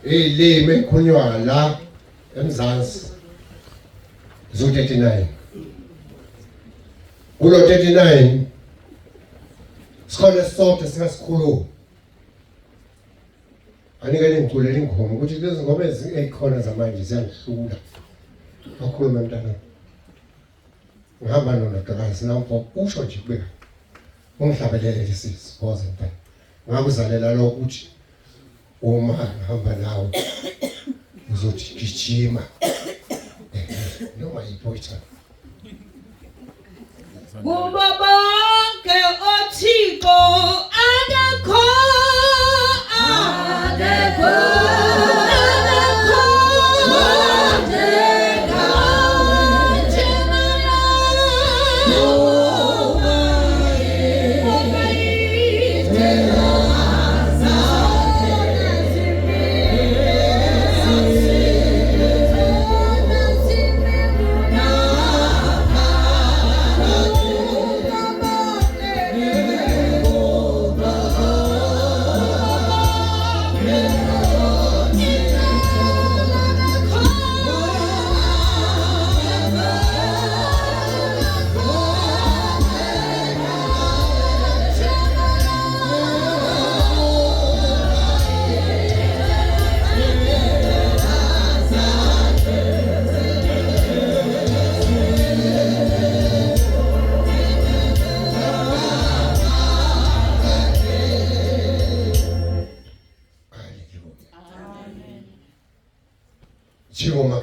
ilimi ekhulunywa la eMzansi zo-39 kulo 39 sikhona sonke singasikhuluma anikele ngiculela ingoma ukuthi lezi ngoma ezikhona zamanje ziyangihlula akhuluma mntana ngihamba nonodakazi nampo usho nje kubeka ungihlabelele lesisi phoze mntana ngakuzalela lokho ukuthi uma ngihamba nawe uzothi gijima noma iphoyitha kubo bonke oThixo akekho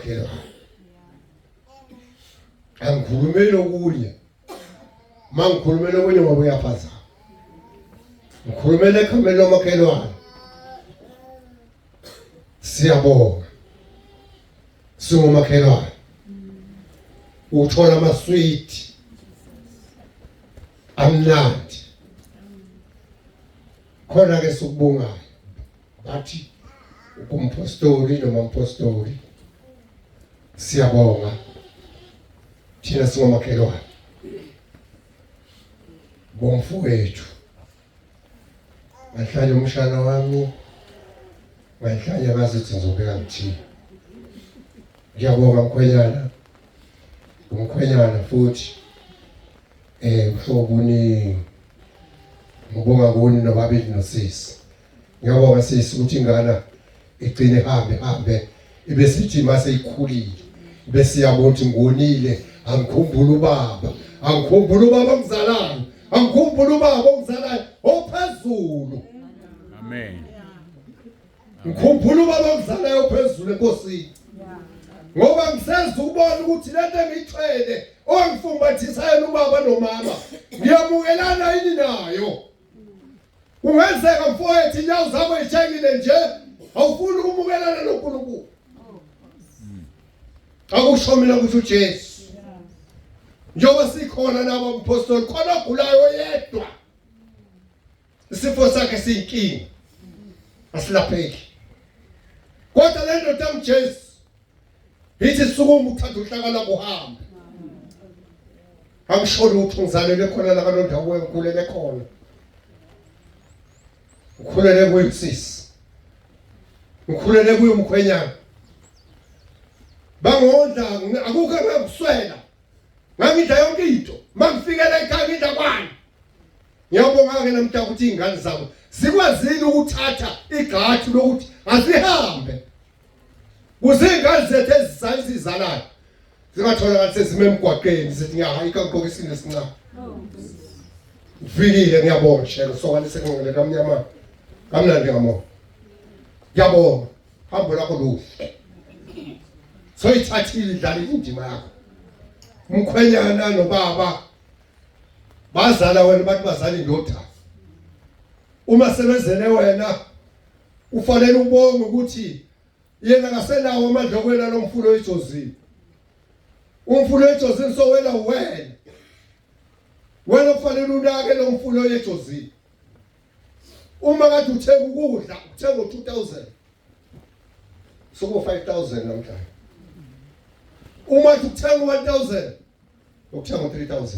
Makela angikhulumela okunye mangikhulumela okunye ngoba uyaphaza ngikhulumela ekhambeni lomakhelwane siyabonga singomakhelwane uthola amasweet amnandi khona ke sikubongayo bathi umpostoli noma umpostoli siyabonga thina singomakhelwane bomfowethu ngahlanye umshana wami ngahlanye ngazithi ngizobeka ngithini ngiyabonga umkhwenyana futhi uhlobuni ngibonga kuni nobabili nosisi ngiyabonga sisi ukuthi ingane igcine hambe ibese ithi mase ikhulile bese yabona ukuthi ngonile angikhumbula ubaba ongizalayo angikhumbula ubaba ongizalayo ophezulu amen ngikhumbula ubaba ongizalayo ophezulu enkosini ngoba ngisenza ukubona ukuthi lento engiyithwele ongifumbathisayo ubaba nomama ngiyamukelana yini nayo kungenzeka mfowethu inyawo zabo ishekile nje awufuni ukumukelana noNkulunkulu akusho mina ukuthi uJesu njengoba sikhona nabo apostoli khona ogulayo yedwa isifo sakhe siyinkinga asilapheki kodwa le ndoda uJesu ithi sukuma uthatha uhlakala kuhamba angisholo ukuthi ngizalele khona la kanondawo wenkulele khona ukhulele kuyisisi ukhulele kuyo umkhwenyana bangondla akukho engakuswela ngangidla yonke into mangifikela ekhaya ngidla kwani ngiyabonga ke namhla ukuthi izingane zabo sikwazile ukuthatha igadi lokuthi asihambe kuzingane zethu ezisayizizalayo zingathola ngathi sezime emgwaqeni sithi ngiyahayika ngqoke isinde esincane ufikile ngiyabonga shela sokwane sekunqele kamnyama kamnandi ngamo ngiyabonga hambo lakho luhle soyithathile idlala indima yakho umkhwenyana nobaba bazala wena bathi bazali indodana uma sebezele wena ufanele ubonge ukuthi yena akasenawo amandla okwela lo mfulo weJosini umfulo weJosini sowela wena kufanele unake lo mfulo weJosini uma kade uthenga ukudla uthenga ngo2000 soko 5000 namhlanje uma uthenga 1000 ukuthenga 3000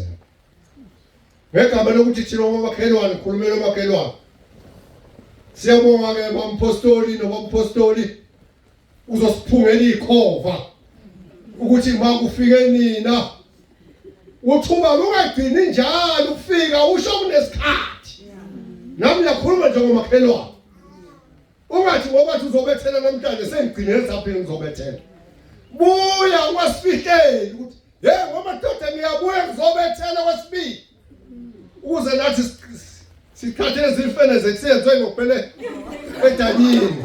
ngegama lokuthi thina omakhelwane khulumela omakhelwane siyabonga ke bampostoli nobapostoli uzosiphungela ikhova ukuthi makufike nina uthuba lungagcini njalo ukufika usho kunesikhathi nami ngiyakhuluma njengomakhelwane ungathi ngoba uzobethela namhlanje sengigcinele saphela ngizobethela buya kwasifikeli ukuthi ngoba doda ngiyabuya ngizobethela kwesibili ukuze nathi sikhathele zifene zekusenzwe ngokuphelele edanyini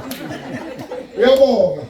uyabonga